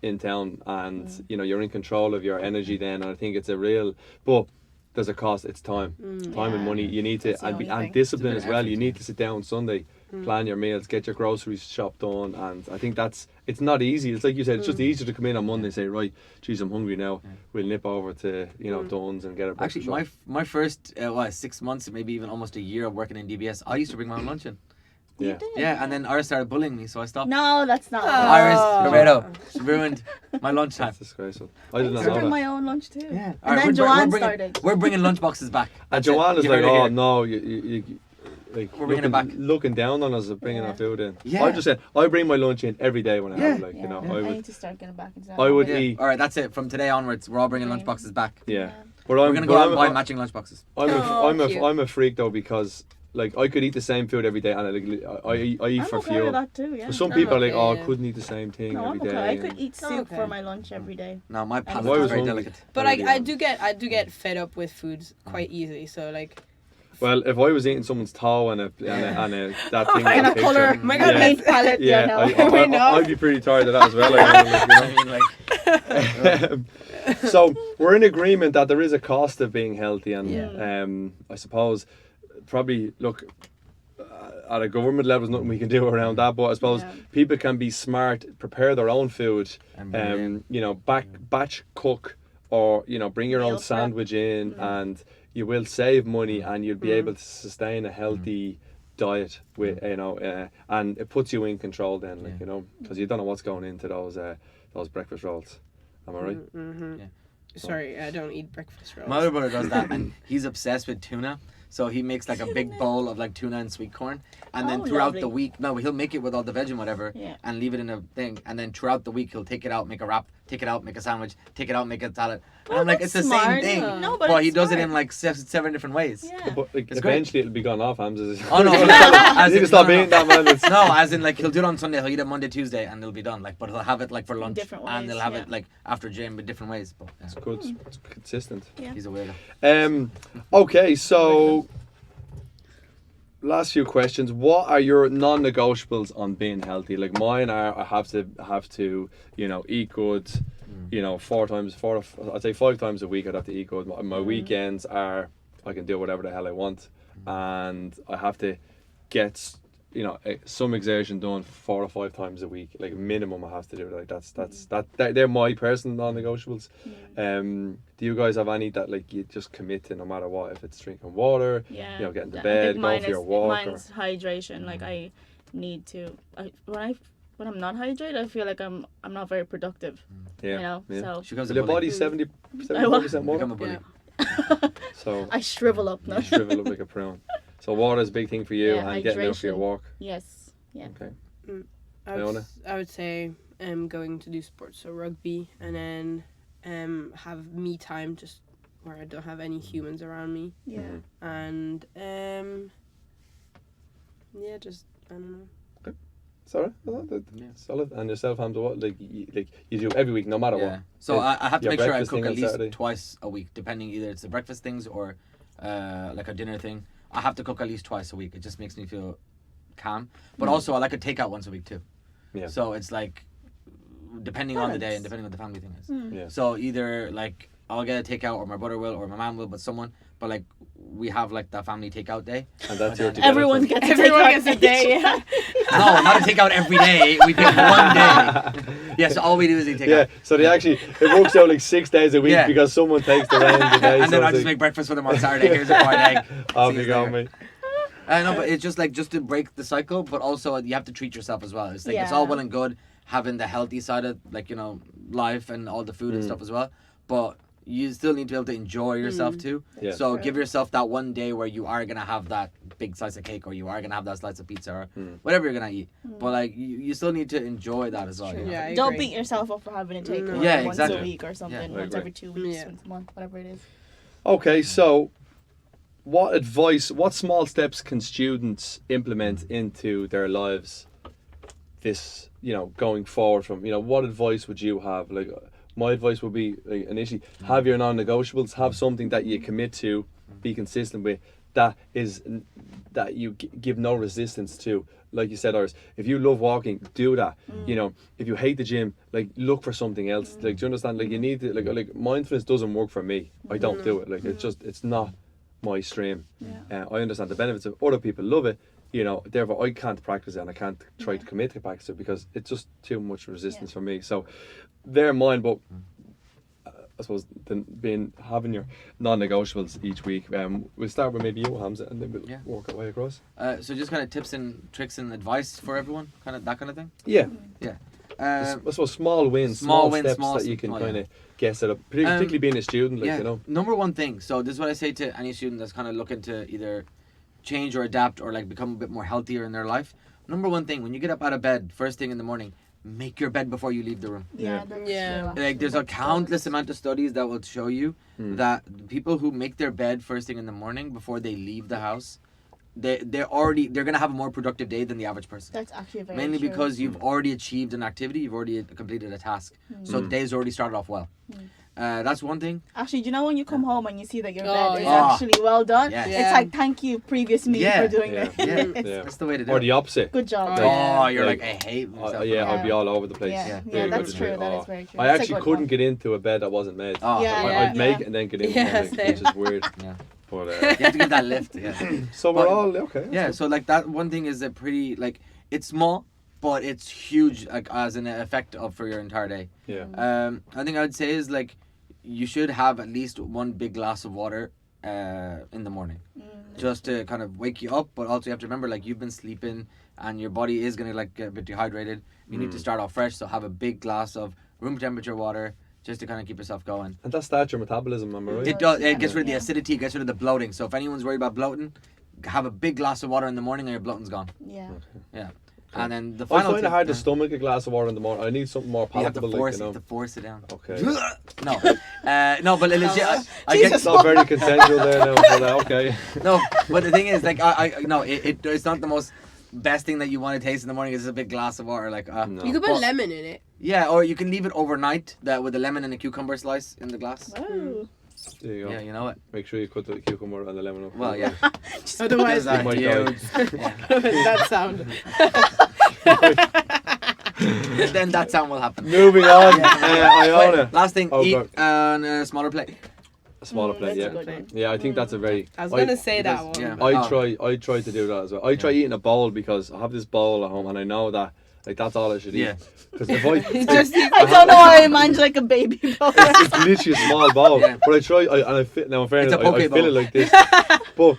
in town, and you know you're in control of your energy then. And I think it's a real, but there's a cost. It's time and money. You need to, That's the and, only and thing. discipline It's a as bit of well. effort, You need to sit down Sunday, plan your meals, get your groceries shopped done, and I think it's not easy. It's like you said, it's just easier to come in on Monday and say, right, geez, I'm hungry now. We'll nip over to Dunn's and get a breakfast. Actually, my first 6 months, maybe even almost a year of working in DBS, I used to bring my own lunch in. Yeah. Yeah, and then Iris started bullying me, so I stopped. No, that's not. Iris Pebredo ruined my lunchtime. That's disgraceful. I I did used not to know bring that. my own lunch too. Yeah. And then Joanne started. We're bringing lunch boxes back. And That's it. Joanna's You like, heard it oh here. no, you like We're bringing it back. looking down on us of bringing our food in. Yeah. I just said I bring my lunch in every day when I have, like, Yeah, you know, I I need would, to start getting back into that. I would Yeah. eat. All right, that's it. From today onwards, we're all bringing lunch boxes back. Yeah. But We're gonna go out and buy matching lunch boxes. Cute. I'm a freak though, because like I could eat the same food every day, and I eat I'm for okay fuel. with that too, yeah. But some I'm people are like, okay, oh, I yeah. couldn't eat the same thing No, every I'm day. okay. I could and- eat soup Okay. for my lunch every day. No, my palate I is was very hungry. delicate. But Early I on. do get fed up with foods quite easily. So like, Well, if I was eating someone's toe and a that thing, And in a the colour, picture, my God, yeah, paint palette, yeah, no. I'd be pretty tired of that as well. Like, you know? So we're in agreement that there is a cost of being healthy, and I suppose probably look at a government level, there's nothing we can do around that. But I suppose people can be smart, prepare their own food, you know, batch cook, or you know, bring your own Meal prep. sandwich in, and you will save money, and you'll be able to sustain a healthy diet with and it puts you in control then, like you know, because you don't know what's going into those breakfast rolls. Am I right? Yeah. sorry, I don't eat breakfast rolls. My other brother does that, and he's obsessed with tuna. So he makes like a big bowl of like tuna and sweet corn, and then Oh, throughout lovely. the week, he'll make it with all the veg and whatever, and leave it in a thing, and then throughout the week he'll take it out, make a wrap, take it out, make a sandwich, take it out, make a salad. And Oh, I'm like, that's it's the same smart. thing, No, but but he it's does it smart. in like seven different ways. Yeah. But like, It's great. eventually it'll be gone off, Hamza. Oh no, you as need in, to stop no, eating that, man. It's, No, as in like he'll do it on Sunday, he'll eat it Monday, Tuesday, and it'll be done. Like, but he'll have it like for lunch, different and ways, he'll have yeah. it like after gym with different ways. But yeah, it's good. It's consistent. Yeah. he's a weirdo. Okay, so last few questions. What are your non-negotiables on being healthy? Like mine are, I have to, you know, eat good. You know, I'd say 5 times a week I'd have to eat good. My weekends are, I can do whatever the hell I want, and I have to get, you know, some exertion done 4 or 5 times a week. Like minimum, I have to do it. Like they're my personal non-negotiables. Do you guys have any that like you just commit to no matter what? If it's drinking water, you know, getting to I bed, think going for your walk. Mine's hydration. Like I need to. When I'm not hydrated, I feel like I'm not very productive. Yeah, You know. yeah. So She becomes a Your bully. body's 70% Become water, a bully. so I shrivel up now. you shrivel up like a prune. So water is a big thing for you, Yeah, and getting out for your hydration. walk. Yes. Yeah. Okay. I would say going to do sports, so rugby, and then have me time just where I don't have any humans around me, Yeah. and just I don't know. Sorry, solid. And yourself, Hamza, what like you do every week, no matter Yeah. what. So Yeah. I have to Your make sure I breakfast cook thing at on least Saturday. twice a week, depending either it's the breakfast things or like a dinner thing. I have to cook at least twice a week. It just makes me feel calm. But also I like a takeout once a week too. Yeah. So it's like depending on the day and depending on what the family thing is. Yeah. So either like I'll get a takeout, or my brother will, or my mom will, but someone. But like we have like that family takeout day. And that's your Everyone gets a Everyone takeout gets a each. day. Yeah. No, not a takeout every day. We pick one day. Yeah, so all we do is eat takeout. Yeah, so they actually, it works out like 6 days a week Yeah. because someone takes the reins the day. And then so I just it's make breakfast for them on Saturday. Here's a fried egg. Off See you you go, later. mate. No, but it's just to break the cycle, but also you have to treat yourself as well. It's like it's all Yeah. well and good having the healthy side of like, you know, life and all the food and stuff as well, but you still need to be able to enjoy yourself too. Yeah. So give yourself that one day where you are gonna have that big slice of cake, or you are gonna have that slice of pizza, or whatever you're gonna eat. But like you still need to enjoy that as well. You know? Yeah, I Don't agree. beat yourself up for having a takeaway Yeah, once exactly. a week or something, Yeah, I once agree. every 2 weeks, Yeah. once a month, whatever it is. Okay, so what small steps can students implement into their lives this, you know, going forward from, you know, what advice would you have? Like, my advice would be, like, initially, have your non-negotiables, have something that you commit to, be consistent with, that you give no resistance to. Like you said, Iris, if you love walking, do that. You know, if you hate the gym, like, look for something else. Like, do you understand? Like, you need to, like mindfulness doesn't work for me. I don't do it. Like, it's not my stream. I understand the benefits of other people love it. You know, therefore I can't practice it and I can't try to commit to practice it because it's just too much resistance for me. So they're mine, but I suppose having your non-negotiables each week. We'll start with maybe you, Hamza, and then we'll work our way across. So just kind of tips and tricks and advice for everyone, kind of that kind of thing. Yeah. Yeah. I suppose small wins, small wins, steps small that you steps, can yeah. kind of get set up, particularly being a student, like, you know. Number one thing. So this is what I say to any student that's kind of looking to either change or adapt or like become a bit more healthier in their life. Number one thing, when you get up out of bed first thing in the morning, make your bed before you leave the room. Yeah. That's Yeah. true, Like there's a actually. countless amount of studies that will show you that the people who make their bed first thing in the morning before they leave the house, they're gonna have a more productive day than the average person. That's actually very Mainly true. because you've already achieved an activity, you've already completed a task, so the day's already started off well. That's one thing. Actually, do you know when you come home and you see that your Oh, bed is yeah. actually well done? Yes. It's Yeah. like, thank you, previous me, Yeah. for doing Yeah. this. Yeah, that's the way to do Or it. the opposite. Good job. Oh, Oh, yeah. you're Like, like, I hate myself. Yeah, I'd be all over the place. Yeah, Very that's good true. advice. That is very true. I That's a actually good couldn't one. get into a bed that wasn't made. Oh, Yeah. I'd make it and then get into Yeah, it, which is weird. Yeah. But You have to give that lift. Yeah. so we're But- all okay. Yeah, so like that one thing is a pretty like it's small, but it's huge like as an effect of for your entire day. Yeah. I think I would say is like you should have at least one big glass of water in the morning, just to kind of wake you up. But also you have to remember like you've been sleeping and your body is gonna like get a bit dehydrated. You need to start off fresh, so have a big glass of room temperature water just to kind of keep yourself going. And that starts your metabolism, am I right? It does. It gets rid of the Yeah. acidity, gets rid of the bloating. So if anyone's worried about bloating, have a big glass of water in the morning and your bloating's gone. Yeah. Yeah. And then the I final find it tip- hard to stomach a glass of water in the morning. I need something more You have to palatable, force like, it, to force it down. Okay. No, but legit, I It's get not very consensual there now, but okay. no. But the thing is, like, I no, it's not the most best thing that you want to taste in the morning. Is a big glass of water, like, No. You could put Well- lemon in it. yeah, or you can leave it overnight that with a lemon and a cucumber slice in the glass. Oh. There you go. Yeah, you know what? Make sure you cut the cucumber and the lemon up. Well, yeah. Otherwise, that- might die. that sound. Then that sound will happen. Moving on, Wait, Iona. last thing, Oh, eat God. on a smaller plate. A smaller plate, That's yeah. a good one. Yeah, I think that's a very. I was gonna say that one. yeah. but- I try to do that as well. I try eating a bowl because I have this bowl at home and I know that like that's all I should eat. Yeah. Because if I, Just I don't know why I imagine like a baby bowl. it's literally a small bowl, Yeah. but I try. And I fit now. In fairness, It's a poke I fill bowl. it like this, but.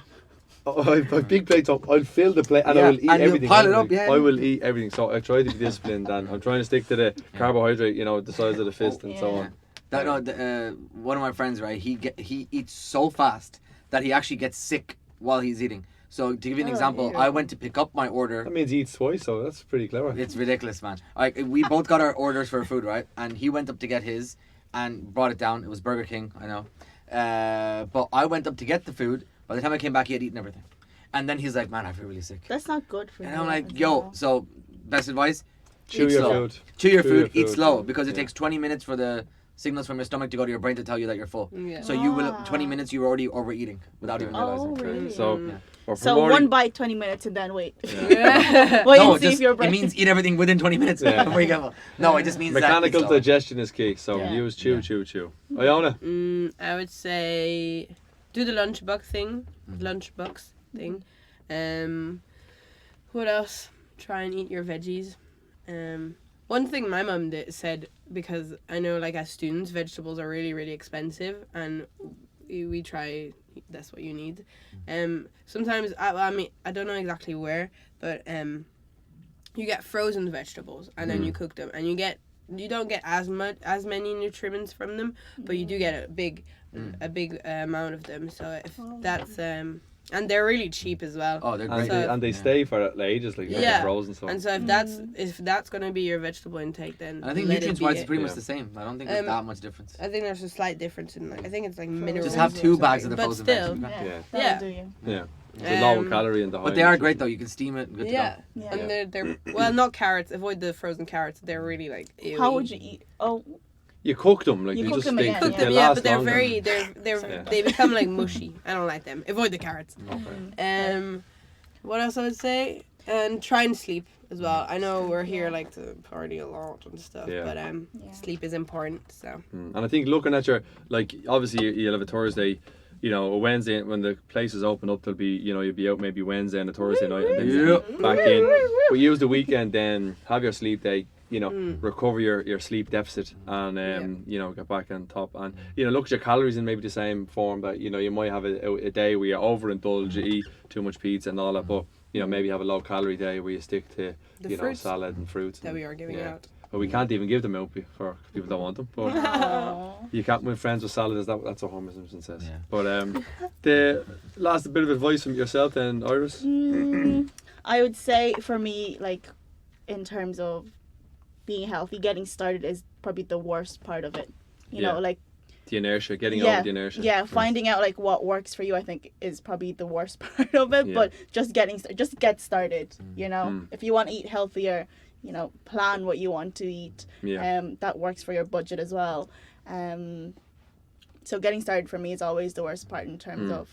I have big plates up. I'll fill the plate and I Yeah, will eat and you'll everything. pile it Like, up, yeah. I will eat everything. So I try to be disciplined and I'm trying to stick to the carbohydrate. You know, the size of the fist and so yeah. on. That no, one of my friends, right? He eats so fast that he actually gets sick while he's eating. So to give you an Oh, example, ew. I went to pick up my order. That means he eats twice, so that's pretty clever. It's ridiculous, man. Like we both got our orders for food, right? And he went up to get his and brought it down. It was Burger King, I know. But I went up to get the food. By the time I came back, he had eaten everything. And then he's like, "Man, I feel really sick." That's not good for you. And I'm like, as "Yo, well. so best advice: Chew eat your slow. food. Chew your Chew your food, eat food, slow yeah. because it Yeah. takes 20 minutes for the signals from your stomach to go to your brain to tell you that you're full. Yeah. So you will 20 minutes you're already overeating without even realizing. Oh, really? So, Yeah. we're So promoting- 1 bite, 20 minutes, and then wait. Yeah. Wait No, and see if your it brain. means eat everything within 20 minutes Yeah. before you get full. No, it just means mechanical that it's digestion is key. So Yeah. use chew. Iona. I would say do the lunchbox thing. What else? Try and eat your veggies. One thing my mum said, because I know like as students vegetables are really, really expensive, and we try, that's what you need. Sometimes I mean I don't know exactly where, but you get frozen vegetables and then you cook them, and you don't get as many nutriments from them, but you do get a big amount of them. So if that's and they're really cheap as well. Oh, they're And great. they, and they stay for ages, like Yeah. frozen. So And so if that's gonna be your vegetable intake, then And I think let it nutrients be wise it's it. pretty Yeah. much the same. I don't think there's that much difference. I think there's a slight difference in like I think it's like minerals. Just have or 2 bags of something, the but frozen still, veggies. Yeah. Yeah. That'll Yeah. do you. yeah, the lower calorie and the high. But they are nutrition. great though. You can steam it. Good to Yeah. go. Yeah. And they're well, not carrots. Avoid the frozen carrots. They're really like. How ewy. would you eat? Oh, You cook them, like You you cook just them they, again, Cook yeah. them, they yeah, last but they're longer. very Yeah. they become like mushy. I don't like them. Avoid the carrots. Okay. What else I would say? And try and sleep as well. I know we're here like to party a lot and stuff, Yeah. but sleep is important. So And I think looking at your, like, obviously you'll have a Thursday, you know, a Wednesday when the places open up, there'll be, you know, you'll be out maybe Wednesday and a Thursday night and then Yeah. back in. But use the weekend then, have your sleep day, you know, recover your sleep deficit and, you know, get back on top. And, you know, look at your calories in maybe the same form that, you know, you might have a day where you overindulge, you eat too much pizza and all that, but, you know, maybe have a low calorie day where you stick to, The you know, fruits salad and fruits. that and, we are giving out. Well, we can't even give them out for people that want them. But you can't win friends with salad. That's what Homer Simpson says. Yeah. But the last bit of advice from yourself then, Iris. I would say for me, like, in terms of being healthy, getting started is probably the worst part of it. You know, like The inertia, getting over the inertia. yeah, finding out like what works for you, I think, is probably the worst part of it. Yeah. But just get started. You know, if you want to eat healthier, you know, plan what you want to eat. Yeah. That works for your budget as well. So getting started for me is always the worst part in terms of,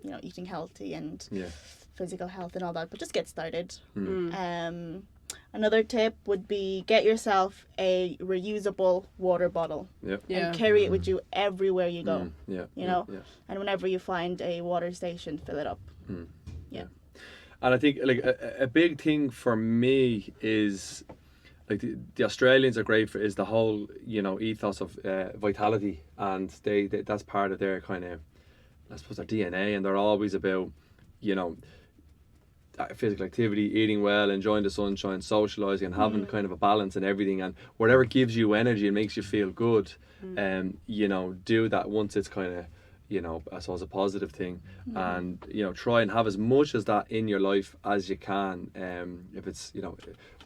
you know, eating healthy and physical health and all that. But just get started. Another tip would be get yourself a reusable water bottle Yeah. and carry it with you everywhere you go. Yeah. You know, and whenever you find a water station, fill it up. And I think like a big thing for me is like the Australians are great for is the whole, you know, ethos of vitality, and they that's part of their kind of, I suppose, their DNA, and they're always about, you know, physical activity, eating well, enjoying the sunshine, socializing, and having kind of a balance in everything, and whatever gives you energy and makes you feel good, you know, do that once it's kind of, you know, I suppose a positive thing, and, you know, try and have as much as that in your life as you can. If it's, you know,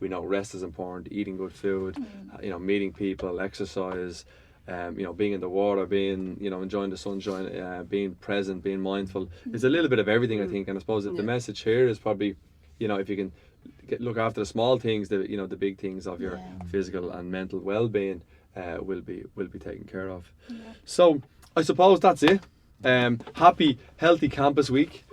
we know rest is important, eating good food, you know, meeting people, exercise, you know, being in the water, being, you know, enjoying the sunshine, being present, being mindful. It's a little bit of everything, I think. And I suppose that the message here is probably, you know, if you can look after the small things, the, you know, the big things of your physical and mental well-being will be taken care of. So I suppose that's it. Happy healthy campus week.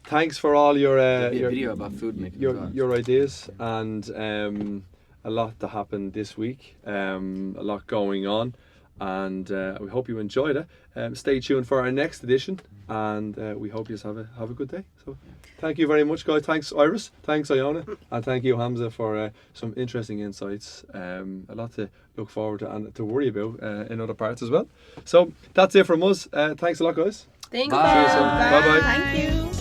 Thanks for all your video about food making. your ideas, and a lot to happen this week, a lot going on, and we hope you enjoyed it. Stay tuned for our next edition, and we hope you have a good day. So thank you very much, guys. Thanks, Iris. Thanks, Iona, and thank you, Hamza, for some interesting insights. A lot to look forward to and to worry about in other parts as well. So that's it from us. Thanks a lot, guys. Thank Bye. you. Bye-bye. Thank you.